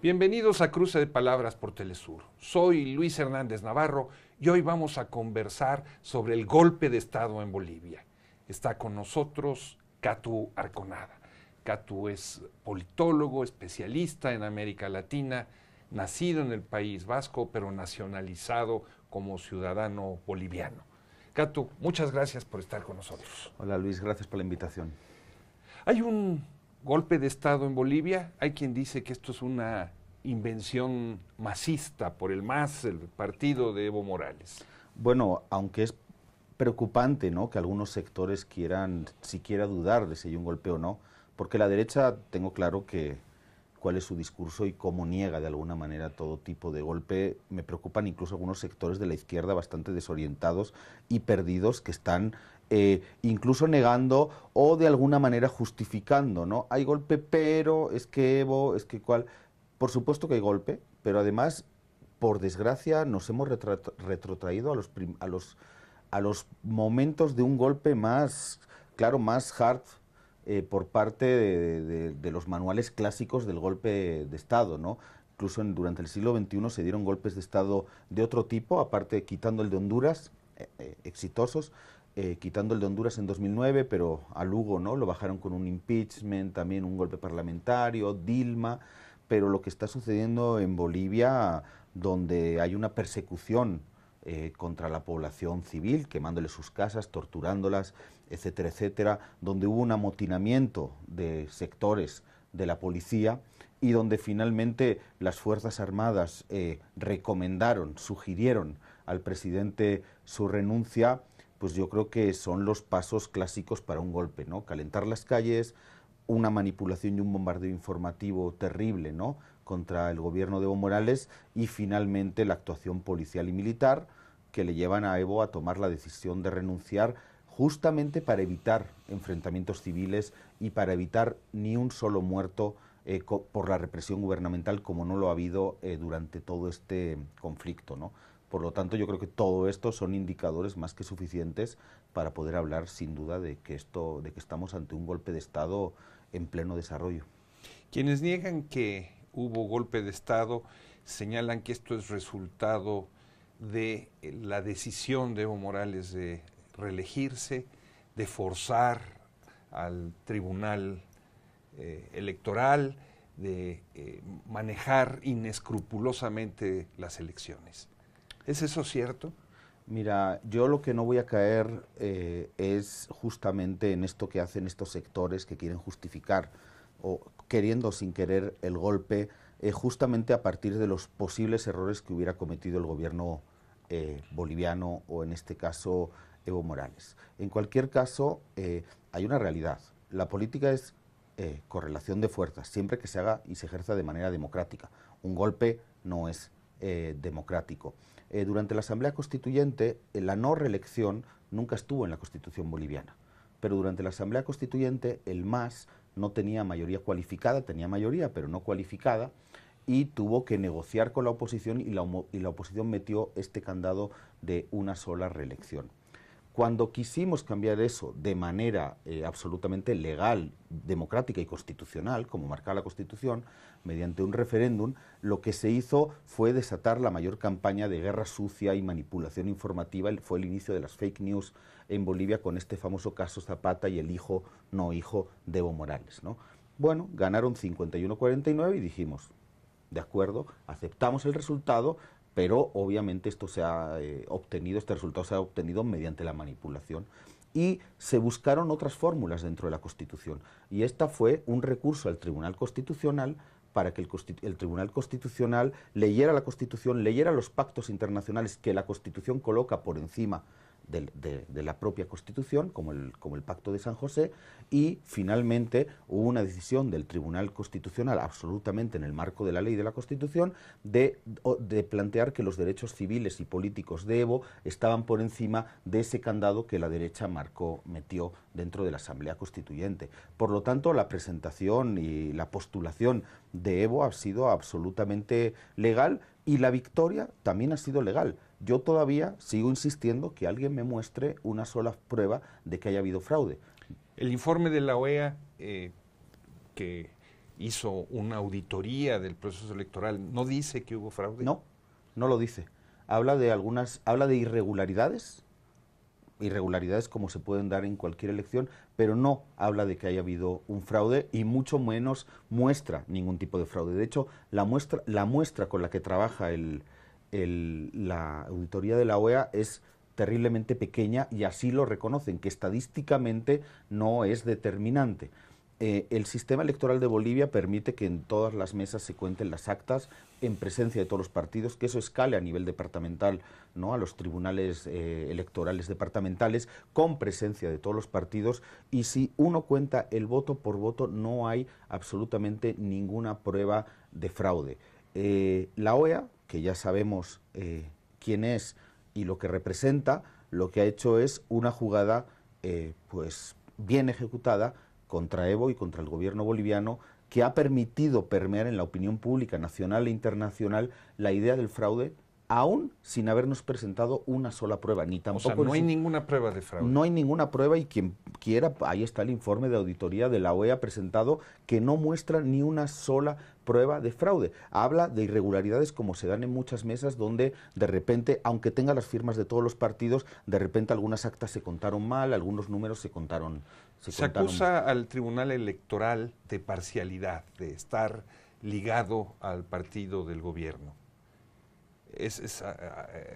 Bienvenidos a Cruce de Palabras por Telesur. Soy Luis Hernández Navarro y hoy vamos a conversar sobre el golpe de Estado en Bolivia. Está con nosotros Catu Arconada. Catu es politólogo, especialista en América Latina, nacido en el País Vasco, pero nacionalizado como ciudadano boliviano. Catu, muchas gracias por estar con nosotros. Hola Luis, gracias por la invitación. Hay un golpe de Estado en Bolivia. Hay quien dice que esto es una invención masista por el MAS, el partido de Evo Morales. Bueno, aunque es preocupante, ¿no?, que algunos sectores quieran siquiera dudar de si hay un golpe o no, porque la derecha, tengo claro cuál es su discurso y cómo niega de alguna manera todo tipo de golpe. Me preocupan incluso algunos sectores de la izquierda bastante desorientados y perdidos que están incluso negando o de alguna manera justificando, ¿no? Hay golpe, pero es que Evo, es que cuál. Por supuesto que hay golpe, pero además, por desgracia, nos hemos retrotraído a los momentos de un golpe más, claro, más hard por parte de los manuales clásicos del golpe de Estado, ¿no? Incluso durante el siglo XXI se dieron golpes de Estado de otro tipo, aparte quitando el de Honduras, exitosos, quitando el de Honduras en 2009, pero a Lugo, ¿no?, lo bajaron con un impeachment, también un golpe parlamentario, Dilma, pero lo que está sucediendo en Bolivia, donde hay una persecución contra la población civil, quemándole sus casas, torturándolas, etcétera, etcétera, donde hubo un amotinamiento de sectores de la policía y donde finalmente las Fuerzas Armadas sugirieron al presidente su renuncia, pues yo creo que son los pasos clásicos para un golpe, ¿no? Calentar las calles, una manipulación y un bombardeo informativo terrible, ¿no?, contra el gobierno de Evo Morales, y finalmente la actuación policial y militar que le llevan a Evo a tomar la decisión de renunciar justamente para evitar enfrentamientos civiles y para evitar ni un solo muerto por la represión gubernamental, como no lo ha habido durante todo este conflicto, ¿no? Por lo tanto, yo creo que todo esto son indicadores más que suficientes para poder hablar sin duda de que estamos ante un golpe de Estado en pleno desarrollo. Quienes niegan que hubo golpe de Estado señalan que esto es resultado de la decisión de Evo Morales de reelegirse, de forzar al tribunal electoral, de manejar inescrupulosamente las elecciones. ¿Es eso cierto? Mira, yo lo que no voy a caer es justamente en esto que hacen estos sectores que quieren justificar o queriendo sin querer el golpe, justamente a partir de los posibles errores que hubiera cometido el gobierno boliviano o en este caso Evo Morales. En cualquier caso, hay una realidad. La política es correlación de fuerzas, siempre que se haga y se ejerza de manera democrática. Un golpe no es democrático. Durante la Asamblea Constituyente, la no reelección nunca estuvo en la Constitución boliviana, pero durante la Asamblea Constituyente el MAS no tenía mayoría cualificada, tenía mayoría pero no cualificada, y tuvo que negociar con la oposición y la oposición metió este candado de una sola reelección. Cuando quisimos cambiar eso de manera absolutamente legal, democrática y constitucional, como marcaba la Constitución, mediante un referéndum, lo que se hizo fue desatar la mayor campaña de guerra sucia y manipulación informativa. Fue el inicio de las fake news en Bolivia con este famoso caso Zapata y el hijo, no hijo, de Evo Morales, ¿no? Bueno, ganaron 51-49 y dijimos, de acuerdo, aceptamos el resultado, pero obviamente este resultado se ha obtenido mediante la manipulación. Y se buscaron otras fórmulas dentro de la Constitución. Y esta fue un recurso al Tribunal Constitucional para que el Tribunal Constitucional leyera la Constitución, leyera los pactos internacionales que la Constitución coloca por encima de la propia Constitución, como el Pacto de San José, y finalmente hubo una decisión del Tribunal Constitucional, absolutamente en el marco de la ley de la Constitución, de plantear que los derechos civiles y políticos de Evo estaban por encima de ese candado que la derecha metió dentro de la Asamblea Constituyente. Por lo tanto, la presentación y la postulación de Evo ha sido absolutamente legal y la victoria también ha sido legal. Yo todavía sigo insistiendo que alguien me muestre una sola prueba de que haya habido fraude. El informe de la OEA que hizo una auditoría del proceso electoral, ¿no dice que hubo fraude? No, no lo dice. Habla de irregularidades, irregularidades como se pueden dar en cualquier elección, pero no habla de que haya habido un fraude y mucho menos muestra ningún tipo de fraude. De hecho, la muestra con la que trabaja la auditoría de la OEA es terriblemente pequeña y así lo reconocen, que estadísticamente no es determinante. El sistema electoral de Bolivia permite que en todas las mesas se cuenten las actas en presencia de todos los partidos, que eso escale a nivel departamental, ¿no?, a los tribunales electorales departamentales, con presencia de todos los partidos, y si uno cuenta el voto por voto no hay absolutamente ninguna prueba de fraude. La OEA, que ya sabemos quién es y lo que representa, lo que ha hecho es una jugada pues bien ejecutada contra Evo y contra el gobierno boliviano, que ha permitido permear en la opinión pública nacional e internacional la idea del fraude, aún sin habernos presentado una sola prueba, ni tampoco... O sea, no hay ninguna prueba de fraude. No hay ninguna prueba, y quien quiera, ahí está el informe de auditoría de la OEA presentado, que no muestra ni una sola prueba de fraude. Habla de irregularidades como se dan en muchas mesas, donde de repente, aunque tenga las firmas de todos los partidos, de repente algunas actas se contaron mal, algunos números se contaron... Se acusa al Tribunal Electoral de parcialidad, de estar ligado al partido del gobierno. ¿Es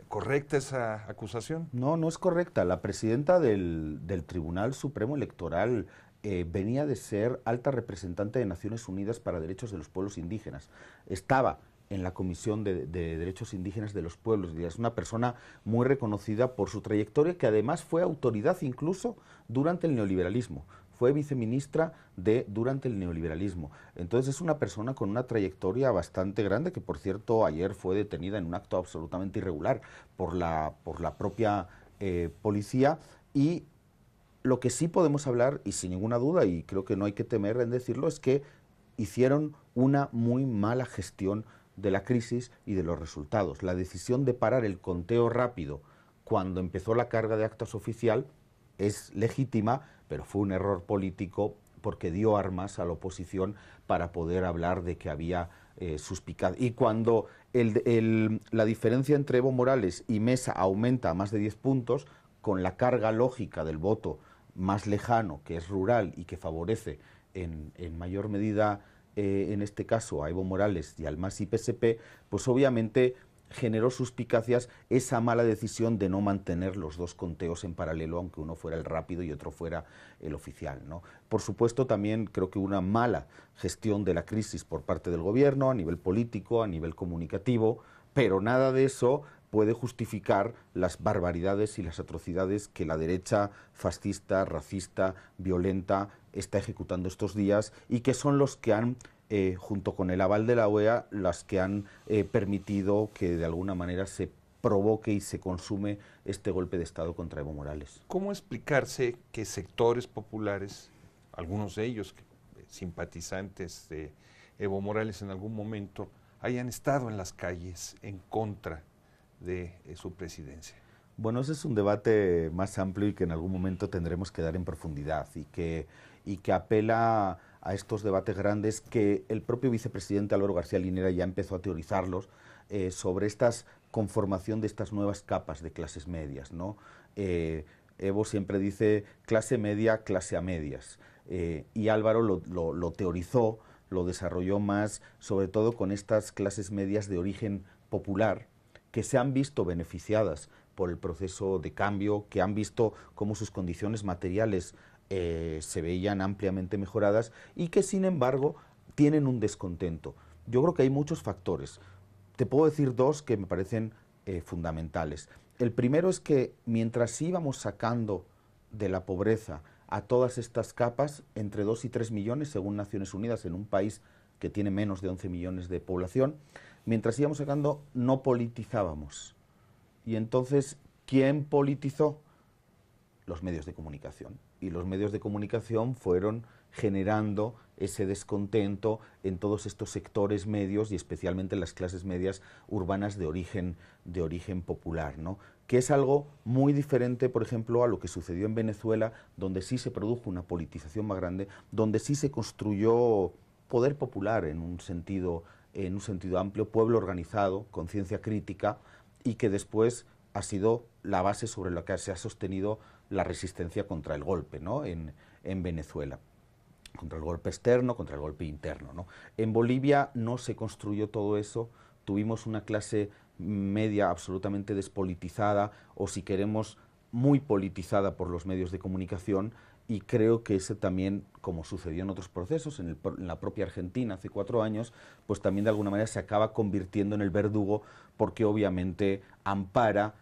correcta esa acusación? No, no es correcta. La presidenta del Tribunal Supremo Electoral venía de ser alta representante de Naciones Unidas para Derechos de los Pueblos Indígenas. Estaba en la Comisión de Derechos Indígenas de los Pueblos, y es una persona muy reconocida por su trayectoria, que además fue autoridad incluso durante el neoliberalismo. Fue viceministra durante el neoliberalismo. Entonces es una persona con una trayectoria bastante grande, que por cierto ayer fue detenida en un acto absolutamente irregular por la propia policía. Y lo que sí podemos hablar, y sin ninguna duda, y creo que no hay que temer en decirlo, es que hicieron una muy mala gestión de la crisis y de los resultados. La decisión de parar el conteo rápido cuando empezó la carga de actas oficial es legítima, pero fue un error político, porque dio armas a la oposición para poder hablar de que había suspicacia. Y cuando la diferencia entre Evo Morales y Mesa aumenta a más de 10 puntos, con la carga lógica del voto más lejano, que es rural y que favorece en mayor medida, en este caso, a Evo Morales y al MAS y PSP, pues obviamente generó suspicacias esa mala decisión de no mantener los dos conteos en paralelo, aunque uno fuera el rápido y otro fuera el oficial, ¿no? Por supuesto, también creo que una mala gestión de la crisis por parte del gobierno, a nivel político, a nivel comunicativo, pero nada de eso puede justificar las barbaridades y las atrocidades que la derecha fascista, racista, violenta está ejecutando estos días, y que son los que han, junto con el aval de la OEA, las que han permitido que de alguna manera se provoque y se consume este golpe de Estado contra Evo Morales. ¿Cómo explicarse que sectores populares, algunos de ellos simpatizantes de Evo Morales en algún momento, hayan estado en las calles en contra de su presidencia? Bueno, ese es un debate más amplio y que en algún momento tendremos que dar en profundidad, y que apela a estos debates grandes que el propio vicepresidente Álvaro García Linera ya empezó a teorizarlos, sobre esta conformación de estas nuevas capas de clases medias, ¿no? Evo siempre dice clase media, clase a medias, y Álvaro lo teorizó, lo desarrolló más, sobre todo con estas clases medias de origen popular, que se han visto beneficiadas por el proceso de cambio, que han visto cómo sus condiciones materiales se veían ampliamente mejoradas, y que sin embargo tienen un descontento. Yo creo que hay muchos factores. Te puedo decir dos que me parecen fundamentales. El primero es que mientras íbamos sacando de la pobreza a todas estas capas, entre 2 y 3 millones, según Naciones Unidas, en un país que tiene menos de 11 millones de población, mientras íbamos sacando, no politizábamos. Y entonces, ¿quién politizó? Los medios de comunicación. Y los medios de comunicación fueron generando ese descontento en todos estos sectores medios, y especialmente en las clases medias urbanas de origen popular, ¿no? Que es algo muy diferente, por ejemplo, a lo que sucedió en Venezuela, donde sí se produjo una politización más grande, donde sí se construyó poder popular en un sentido amplio, pueblo organizado, conciencia crítica, y que después ha sido la base sobre la que se ha sostenido la resistencia contra el golpe, ¿no? en Venezuela, contra el golpe externo, contra el golpe interno, ¿no? En Bolivia no se construyó todo eso, tuvimos una clase media absolutamente despolitizada, o si queremos, muy politizada por los medios de comunicación, y creo que ese también, como sucedió en otros procesos, en la propia Argentina hace 4 años, pues también de alguna manera se acaba convirtiendo en el verdugo, porque obviamente ampara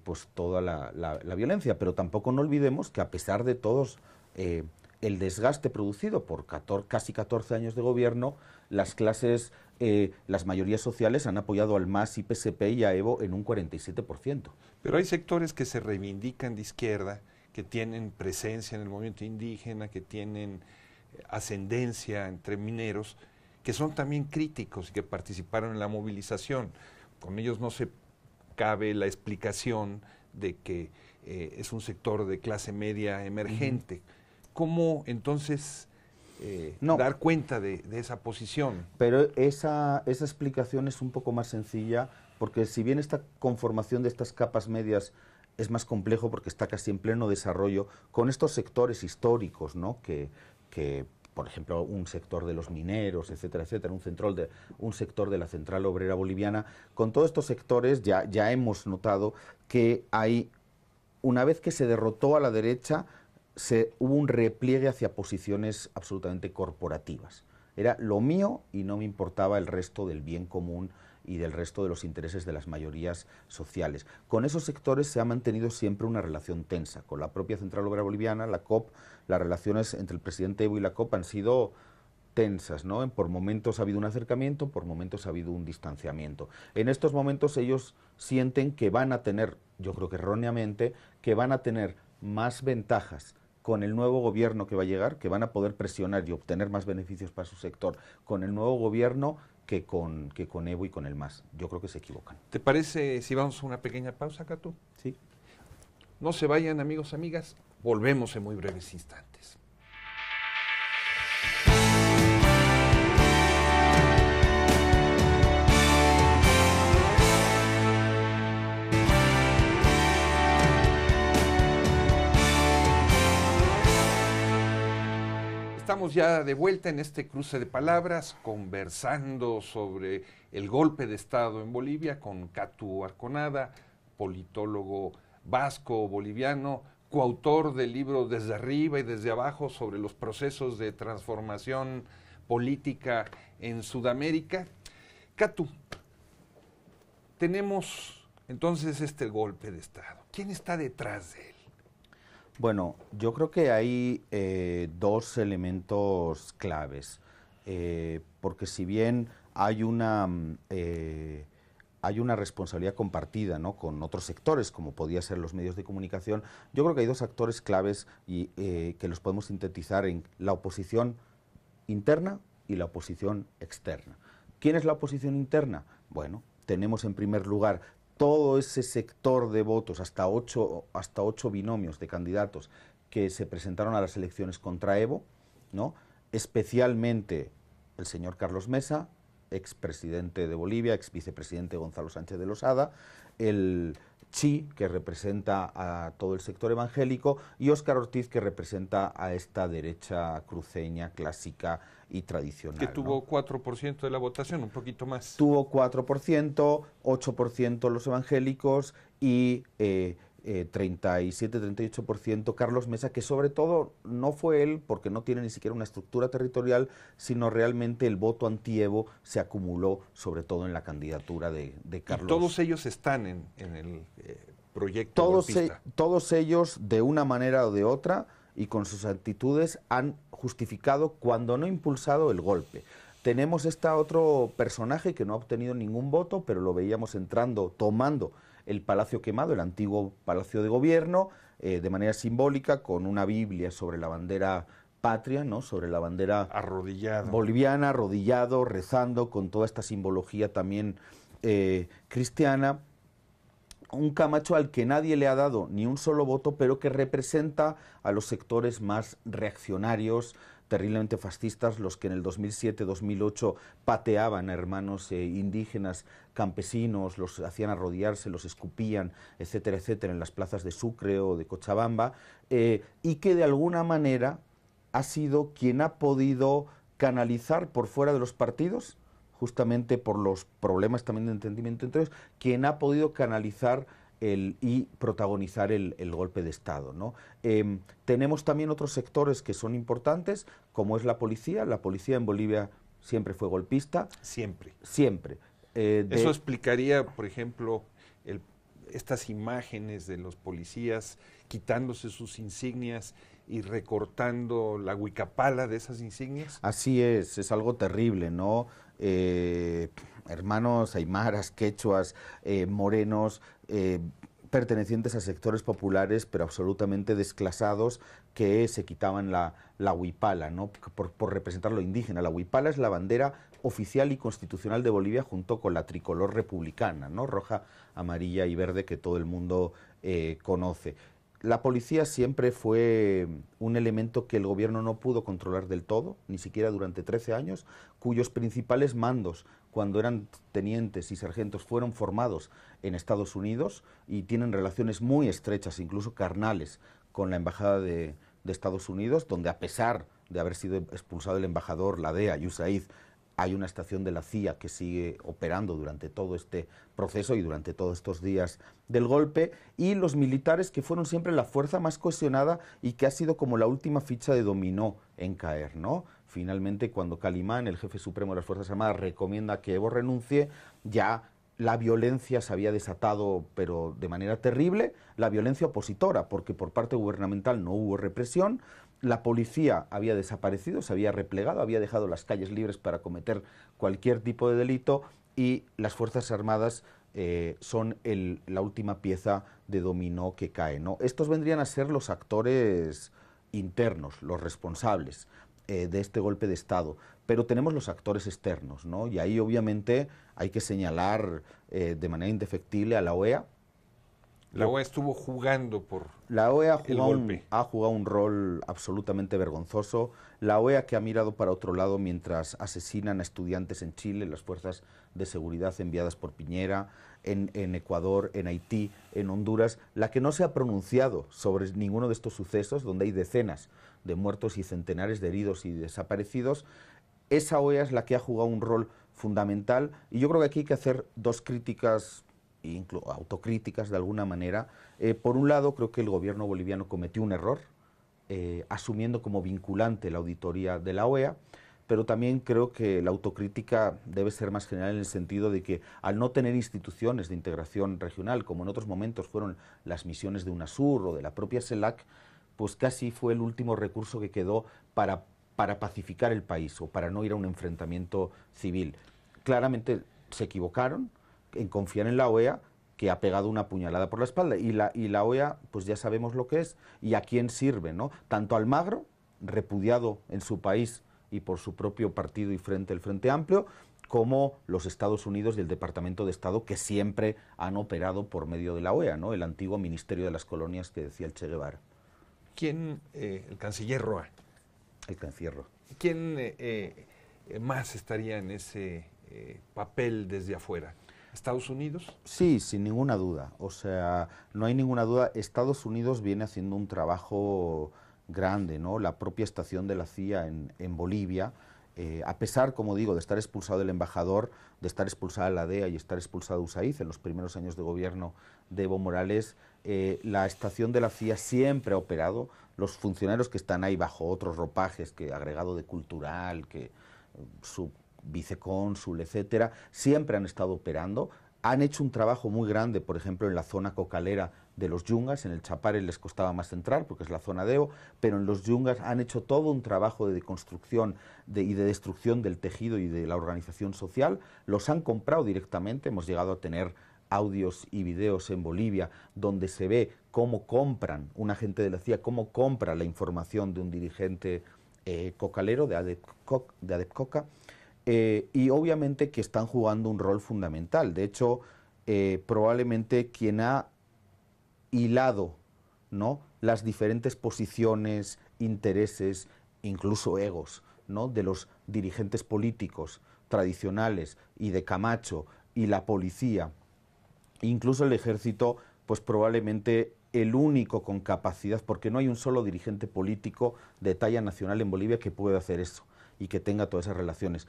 pues toda la violencia. Pero tampoco no olvidemos que, a pesar de todos el desgaste producido por casi 14 años de gobierno, las clases, las mayorías sociales han apoyado al MAS y PSP y a Evo en un 47%. Pero hay sectores que se reivindican de izquierda, que tienen presencia en el movimiento indígena, que tienen ascendencia entre mineros, que son también críticos y que participaron en la movilización. Con ellos no se cabe la explicación de que es un sector de clase media emergente. ¿Cómo entonces dar cuenta de esa posición? Pero esa explicación es un poco más sencilla, porque si bien esta conformación de estas capas medias es más complejo, porque está casi en pleno desarrollo, con estos sectores históricos, ¿no? que por ejemplo, un sector de los mineros, etcétera, etcétera, un sector de la Central Obrera Boliviana, con todos estos sectores ya hemos notado que hay, una vez que se derrotó a la derecha, hubo un repliegue hacia posiciones absolutamente corporativas. Era lo mío y no me importaba el resto del bien común y del resto de los intereses de las mayorías sociales. Con esos sectores se ha mantenido siempre una relación tensa. Con la propia Central Obrera Boliviana, la COP, las relaciones entre el presidente Evo y la COP han sido tensas, ¿no? Por momentos ha habido un acercamiento, por momentos ha habido un distanciamiento. En estos momentos ellos sienten que van a tener, yo creo que erróneamente, que van a tener más ventajas con el nuevo gobierno que va a llegar, que van a poder presionar y obtener más beneficios para su sector con el nuevo gobierno que con Evo y con el MAS. Yo creo que se equivocan. ¿Te parece si vamos a una pequeña pausa, Catu? Sí. No se vayan, amigos, amigas. Volvemos en muy breves instantes. Estamos ya de vuelta en este cruce de palabras, conversando sobre el golpe de Estado en Bolivia con Catu Arconada, politólogo vasco boliviano, coautor del libro Desde Arriba y Desde Abajo sobre los procesos de transformación política en Sudamérica. Catu, tenemos entonces este golpe de Estado. ¿Quién está detrás de él? Bueno, yo creo que hay 2 elementos claves, porque si bien hay una responsabilidad compartida, ¿no?, con otros sectores, como podía ser los medios de comunicación, yo creo que hay 2 actores claves y que los podemos sintetizar en la oposición interna y la oposición externa. ¿Quién es la oposición interna? Bueno, tenemos en primer lugar todo ese sector de votos, hasta 8 binomios de candidatos que se presentaron a las elecciones contra Evo, ¿no? Especialmente el señor Carlos Mesa, expresidente de Bolivia, exvicepresidente Gonzalo Sánchez de Losada, el Chi, que representa a todo el sector evangélico, y Óscar Ortiz, que representa a esta derecha cruceña, clásica y tradicional. Que tuvo, ¿no?, 4% de la votación, un poquito más. Tuvo 4%, 8% los evangélicos y 37-38% Carlos Mesa, que sobre todo no fue él, porque no tiene ni siquiera una estructura territorial, sino realmente el voto anti-Evo se acumuló sobre todo en la candidatura de Carlos. Y todos ellos están en el proyecto golpista. Todos ellos, de una manera o de otra, y con sus actitudes, han justificado, cuando no impulsado, el golpe. Tenemos otro personaje que no ha obtenido ningún voto, pero lo veíamos tomando el Palacio Quemado, el antiguo Palacio de Gobierno, de manera simbólica, con una Biblia sobre la bandera patria, ¿no?, sobre la bandera arrodillado, boliviana, arrodillado, rezando, con toda esta simbología también cristiana. un Camacho al que nadie le ha dado ni un solo voto, pero que representa a los sectores más reaccionarios, terriblemente fascistas, los que en el 2007-2008 pateaban a hermanos indígenas, campesinos, los hacían arrodillarse, los escupían, etcétera, etcétera, en las plazas de Sucre o de Cochabamba, y que de alguna manera ha sido quien ha podido canalizar por fuera de los partidos, justamente por los problemas también de entendimiento entre ellos, quien ha podido canalizar y protagonizar el golpe de Estado, ¿no? Tenemos también otros sectores que son importantes, como es la policía. La policía en Bolivia siempre fue golpista. Siempre. Siempre. Eso explicaría, por ejemplo, estas imágenes de los policías quitándose sus insignias y recortando la huicapala de esas insignias. Así es algo terrible, ¿no? Hermanos aymaras, quechuas, morenos, pertenecientes a sectores populares, pero absolutamente desclasados, que se quitaban la huipala, ¿no? Por representar lo indígena. La huipala es la bandera oficial y constitucional de Bolivia, junto con la tricolor republicana, ¿no? Roja, amarilla y verde, que todo el mundo conoce. La policía siempre fue un elemento que el gobierno no pudo controlar del todo, ni siquiera durante 13 años, cuyos principales mandos, cuando eran tenientes y sargentos, fueron formados en Estados Unidos y tienen relaciones muy estrechas, incluso carnales, con la Embajada de Estados Unidos, donde, a pesar de haber sido expulsado el embajador, la DEA y USAID, hay una estación de la CIA que sigue operando durante todo este proceso y durante todos estos días del golpe, y los militares, que fueron siempre la fuerza más cohesionada y que ha sido como la última ficha de dominó en caer, ¿no? Finalmente, cuando Calimán, el jefe supremo de las Fuerzas Armadas, recomienda que Evo renuncie, ya la violencia se había desatado, pero de manera terrible, la violencia opositora, porque por parte gubernamental no hubo represión. La policía había desaparecido, se había replegado, había dejado las calles libres para cometer cualquier tipo de delito, y las Fuerzas Armadas son la última pieza de dominó que cae, ¿no? Estos vendrían a ser los actores internos, los responsables de este golpe de Estado, pero tenemos los actores externos, ¿no? Y ahí obviamente hay que señalar de manera indefectible a la OEA. La OEA estuvo jugando por la OEA ha jugado un rol absolutamente vergonzoso. La OEA, que ha mirado para otro lado mientras asesinan a estudiantes en Chile, las fuerzas de seguridad enviadas por Piñera, en Ecuador, en Haití, en Honduras, la que no se ha pronunciado sobre ninguno de estos sucesos, donde hay decenas de muertos y centenares de heridos y desaparecidos. Esa OEA es la que ha jugado un rol fundamental, y yo creo que aquí hay que hacer dos críticas, autocríticas de alguna manera. Por un lado, creo que el gobierno boliviano cometió un error, asumiendo como vinculante la auditoría de la OEA, pero también creo que la autocrítica debe ser más general, en el sentido de que, al no tener instituciones de integración regional, como en otros momentos fueron las misiones de UNASUR o de la propia CELAC, pues casi fue el último recurso que quedó para pacificar el país, o para no ir a un enfrentamiento civil. Claramente se equivocaron en confiar en la OEA, que ha pegado una puñalada por la espalda, y la OEA, pues ya sabemos lo que es y a quién sirve, ¿no? Tanto Almagro, repudiado en su país y por su propio partido y el Frente Amplio, como los Estados Unidos y el Departamento de Estado, que siempre han operado por medio de la OEA, ¿no? El antiguo Ministerio de las Colonias que decía el Che Guevara. ¿Quién, el canciller Roa? El canciller Roa. ¿Quién más estaría en ese papel desde afuera? ¿Estados Unidos? Sí, sin ninguna duda. O sea, no hay ninguna duda. Estados Unidos viene haciendo un trabajo grande, ¿no? La propia estación de la CIA en Bolivia, a pesar, como digo, de estar expulsado el embajador, de estar expulsada la DEA y estar expulsado USAID en los primeros años de gobierno de Evo Morales, la estación de la CIA siempre ha operado. Los funcionarios que están ahí bajo otros ropajes, que agregado de cultural, que su vicecónsul, etcétera, siempre han estado operando. Han hecho un trabajo muy grande, por ejemplo, en la zona cocalera de los Yungas. En el Chapare les costaba más entrar porque es la zona de Evo, pero en los Yungas han hecho todo un trabajo de deconstrucción y de destrucción del tejido y de la organización social. Los han comprado directamente. Hemos llegado a tener audios y videos en Bolivia donde se ve cómo compran, un agente de la CIA, cómo compra la información de un dirigente cocalero de ADEP Coca. Y obviamente que están jugando un rol fundamental. De hecho, probablemente quien ha hilado, ¿no?, las diferentes posiciones, intereses, incluso egos, ¿no?, de los dirigentes políticos tradicionales y de Camacho y la policía, incluso el ejército, pues probablemente el único con capacidad, porque no hay un solo dirigente político de talla nacional en Bolivia que pueda hacer eso y que tenga todas esas relaciones.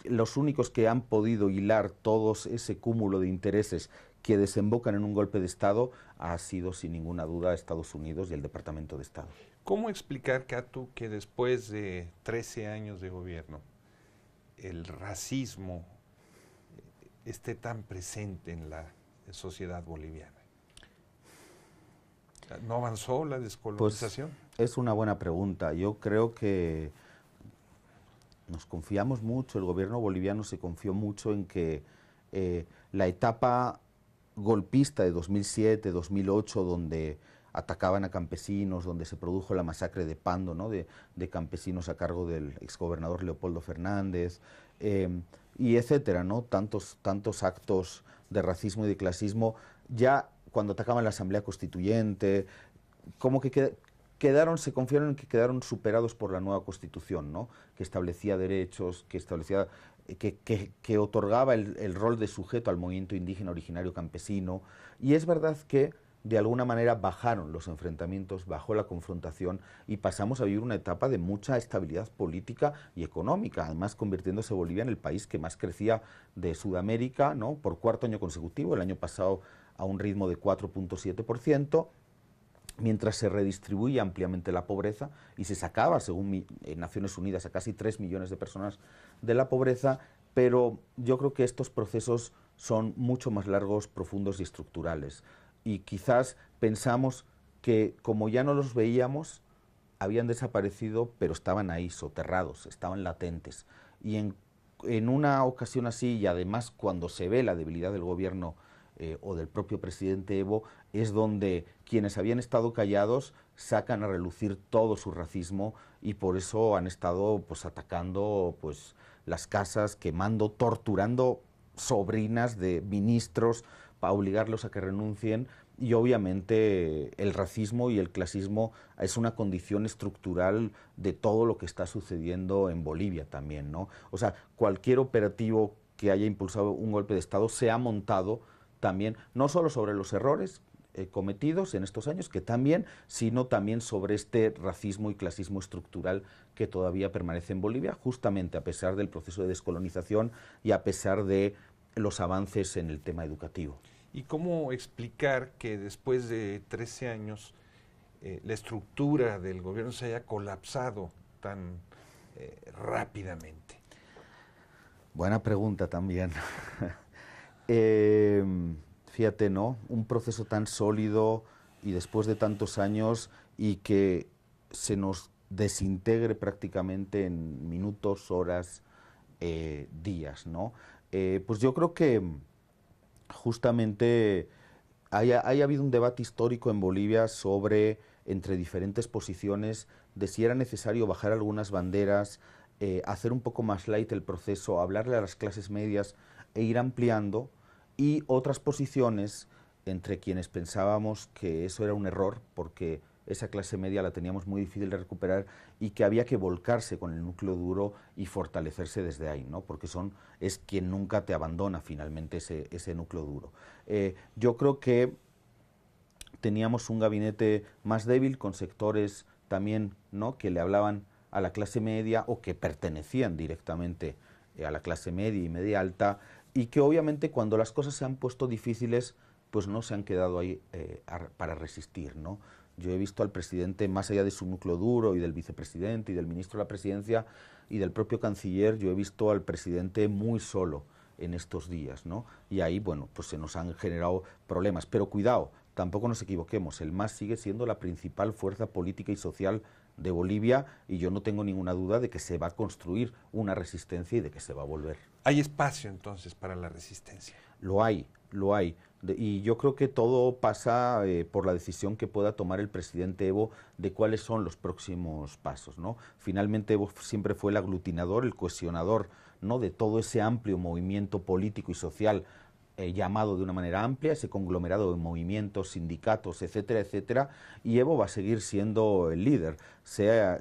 Los únicos que han podido hilar todos ese cúmulo de intereses que desembocan en un golpe de Estado ha sido sin ninguna duda Estados Unidos y el Departamento de Estado. ¿Cómo explicar, Catu, que después de 13 años de gobierno el racismo esté tan presente en la sociedad boliviana? ¿No avanzó la descolonización? Pues es una buena pregunta. Yo creo que nos confiamos mucho, el gobierno boliviano se confió mucho en que la etapa golpista de 2007, 2008, donde atacaban a campesinos, donde se produjo la masacre de Pando, ¿no?, de campesinos a cargo del exgobernador Leopoldo Fernández, y etcétera, ¿no?, tantos actos de racismo y de clasismo, ya cuando atacaban la Asamblea Constituyente, como que se confiaron en que quedaron superados por la nueva Constitución, ¿no?, que establecía derechos, que establecía, que otorgaba el rol de sujeto al movimiento indígena originario campesino. Y es verdad que de alguna manera bajaron los enfrentamientos, bajó la confrontación y pasamos a vivir una etapa de mucha estabilidad política y económica, además convirtiéndose Bolivia en el país que más crecía de Sudamérica, ¿no?, por cuarto año consecutivo, el año pasado a un ritmo de 4.7%, mientras se redistribuía ampliamente la pobreza y se sacaba, según Naciones Unidas, a casi 3 millones de personas de la pobreza, pero yo creo que estos procesos son mucho más largos, profundos y estructurales. Y quizás pensamos que como ya no los veíamos, habían desaparecido, pero estaban ahí, soterrados, estaban latentes. Y en una ocasión así, y además cuando se ve la debilidad del gobierno o del propio presidente Evo, es donde quienes habían estado callados sacan a relucir todo su racismo y por eso han estado pues atacando pues las casas, quemando, torturando sobrinas de ministros para obligarlos a que renuncien. Y obviamente el racismo y el clasismo es una condición estructural de todo lo que está sucediendo en Bolivia también, ¿no? O sea, cualquier operativo que haya impulsado un golpe de Estado se ha montado también, no solo sobre los errores cometidos en estos años, que también, sino también sobre este racismo y clasismo estructural que todavía permanece en Bolivia, justamente a pesar del proceso de descolonización y a pesar de los avances en el tema educativo. ¿Y cómo explicar que después de 13 años la estructura del gobierno se haya colapsado tan rápidamente? Buena pregunta también. Fíjate, ¿no? Un proceso tan sólido y después de tantos años y que se nos desintegre prácticamente en minutos, horas, días, ¿no? Pues yo creo que justamente haya habido un debate histórico en Bolivia sobre, entre diferentes posiciones, de si era necesario bajar algunas banderas, hacer un poco más light el proceso, hablarle a las clases medias e ir ampliando, y otras posiciones entre quienes pensábamos que eso era un error porque esa clase media la teníamos muy difícil de recuperar y que había que volcarse con el núcleo duro y fortalecerse desde ahí, ¿no? Porque es quien nunca te abandona finalmente ese núcleo duro. Yo creo que teníamos un gabinete más débil con sectores también, ¿no?, que le hablaban a la clase media o que pertenecían directamente a la clase media y media alta, y que obviamente cuando las cosas se han puesto difíciles, pues no se han quedado ahí para resistir, ¿no? Yo he visto al presidente, más allá de su núcleo duro y del vicepresidente y del ministro de la presidencia y del propio canciller, yo he visto al presidente muy solo en estos días, ¿no? Y ahí, bueno, pues se nos han generado problemas. Pero cuidado, tampoco nos equivoquemos, el MAS sigue siendo la principal fuerza política y social de Bolivia y yo no tengo ninguna duda de que se va a construir una resistencia y de que se va a volver. ¿Hay espacio entonces para la resistencia? Lo hay, lo hay. Y yo creo que todo pasa por la decisión que pueda tomar el presidente Evo de cuáles son los próximos pasos, ¿no? Finalmente Evo siempre fue el aglutinador, el cohesionador, ¿no?, de todo ese amplio movimiento político y social llamado de una manera amplia, ese conglomerado de movimientos, sindicatos, etcétera, etcétera, y Evo va a seguir siendo el líder, sea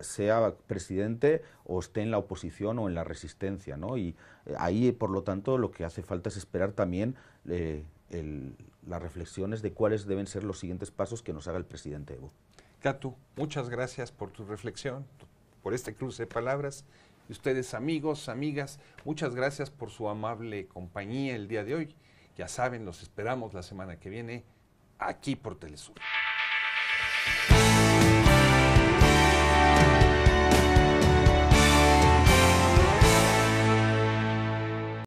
presidente o esté en la oposición o en la resistencia, ¿no? Y ahí, por lo tanto, lo que hace falta es esperar también las reflexiones de cuáles deben ser los siguientes pasos que nos haga el presidente Evo. Catu, muchas gracias por tu reflexión, por este cruce de palabras. Y ustedes, amigos, amigas, muchas gracias por su amable compañía el día de hoy. Ya saben, los esperamos la semana que viene aquí por Telesur.